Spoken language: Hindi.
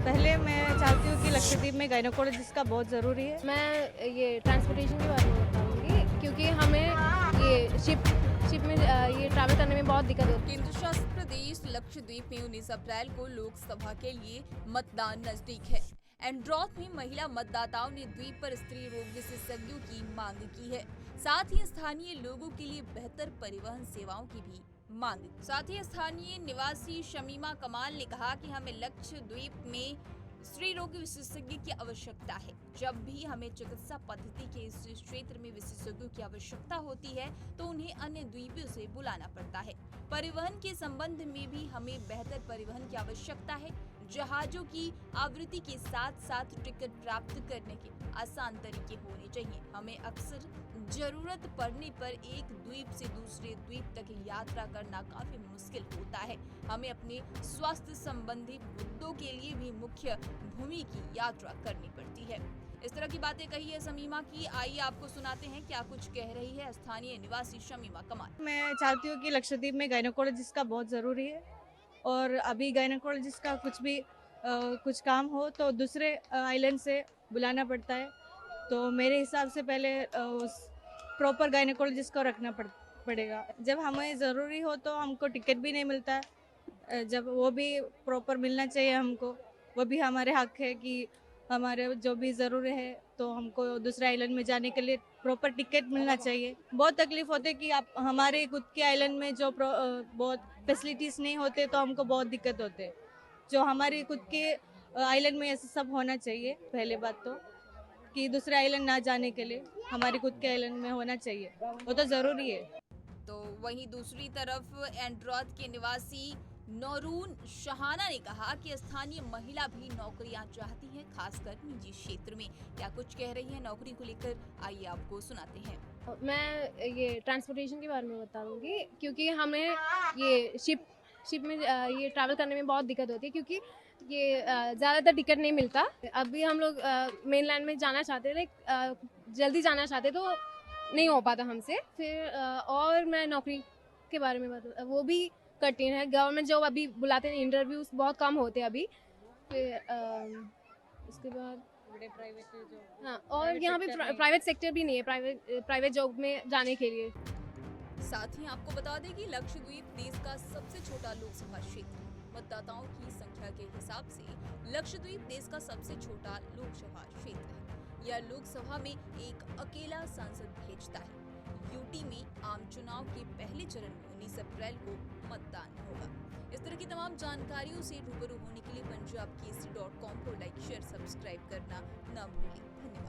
पहले मैं चाहती हूँ कि लक्षद्वीप में गायनोकोलॉजिस्ट का बहुत ज़रूरी है। मैं ये ट्रांसपोर्टेशन के बारे में बताऊंगी क्योंकि हमें ये शिप में ये ट्रैवल करने में बहुत दिक्कत होती है। केंद्र शासित प्रदेश लक्षद्वीप में 19 अप्रैल को लोकसभा के लिए मतदान नजदीक है। एंड्रॉथ में महिला मतदाताओं ने द्वीप पर स्त्री रोग विशेषज्ञों की मांग की है। साथ ही स्थानीय लोगों के लिए बेहतर परिवहन सेवाओं की भी मांग। साथ ही स्थानीय निवासी शमीमा कमाल ने कहा कि हमें लक्षद्वीप में स्त्री रोग विशेषज्ञ की आवश्यकता है। जब भी हमें चिकित्सा पद्धति के इस क्षेत्र में विशेषज्ञों की आवश्यकता होती है तो उन्हें अन्य द्वीपों से बुलाना पड़ता है। परिवहन के संबंध में भी हमें बेहतर परिवहन की आवश्यकता है। जहाजों की आवृत्ति के साथ साथ टिकट प्राप्त करने के आसान तरीके होने चाहिए। हमें अक्सर जरूरत पड़ने पर एक द्वीप से दूसरे द्वीप तक यात्रा करना काफी मुश्किल होता है। हमें अपने स्वास्थ्य संबंधी मुद्दों के लिए भी मुख्य भूमि की यात्रा करनी पड़ती है। इस तरह की बातें कही है शमीमा की। आइए आपको सुनाते हैं क्या कुछ कह रही है स्थानीय निवासी शमीमा कमाल। मैं चाहती हूँ कि लक्षद्वीप में गायनोकोलॉजिस्ट का बहुत ज़रूरी है और अभी गायनोकोलॉजिस्ट का कुछ काम हो तो दूसरे आइलैंड से बुलाना पड़ता है। तो मेरे हिसाब से पहले उस प्रॉपर गायनोकोलॉजिस्ट को रखना पड़ेगा। जब हमें ज़रूरी हो तो हमको टिकट भी नहीं मिलता है। जब वो भी प्रॉपर मिलना चाहिए हमको, वो भी हमारे हक है कि हमारे जो भी ज़रूरी है तो हमको दूसरे आइलैंड में जाने के लिए प्रॉपर टिकट मिलना चाहिए। बहुत तकलीफ होती है कि आप हमारे खुद के आइलैंड में बहुत फैसिलिटीज़ नहीं होते तो हमको बहुत दिक्कत होते है। जो हमारे खुद के आइलैंड में ऐसा सब होना चाहिए। पहले बात तो कि दूसरे आइलैंड ना जाने के लिए हमारे खुद के आइलैंड में होना चाहिए, वो तो ज़रूरी है। तो वहीं दूसरी तरफ एंड्रॉथ के निवासी नौरून शहाना ने कहा कि स्थानीय महिला भी नौकरियां चाहती हैं, खासकर निजी क्षेत्र में। क्या कुछ कह रही है नौकरी को लेकर, आइए आपको सुनाते हैं। मैं ये ट्रांसपोर्टेशन के बारे में बताऊंगी क्योंकि हमें ये शिप में ये ट्रैवल करने में बहुत दिक्कत होती है क्योंकि ये ज़्यादातर टिकट नहीं मिलता। अभी हम लोग मेनलैंड में जाना चाहते थे, जल्दी जाना चाहते तो नहीं हो पाता हमसे। फिर और मैं नौकरी के बारे में बता, वो भी कठिन है। गवर्नमेंट जॉब अभी बुलाते हैं, इंटरव्यूज बहुत कम होते हैं अभी। फिर उसके बाद हाँ, और यहाँ पे प्राइवेट सेक्टर भी नहीं है प्राइवेट जॉब में जाने के लिए। साथ ही आपको बता दें कि लक्षद्वीप देश का सबसे छोटा लोकसभा क्षेत्र है। मतदाताओं की संख्या के हिसाब से लक्षद्वीप देश का सबसे छोटा लोकसभा क्षेत्र है। यह लोकसभा में एक अकेला सांसद भेजता है। यूटी में आम चुनाव के पहले चरण में 19 अप्रैल को मतदान होगा। इस तरह की तमाम जानकारियों से रूबरू होने के लिए punjabkesari.com को लाइक, शेयर, सब्सक्राइब करना न भूलें। धन्यवाद।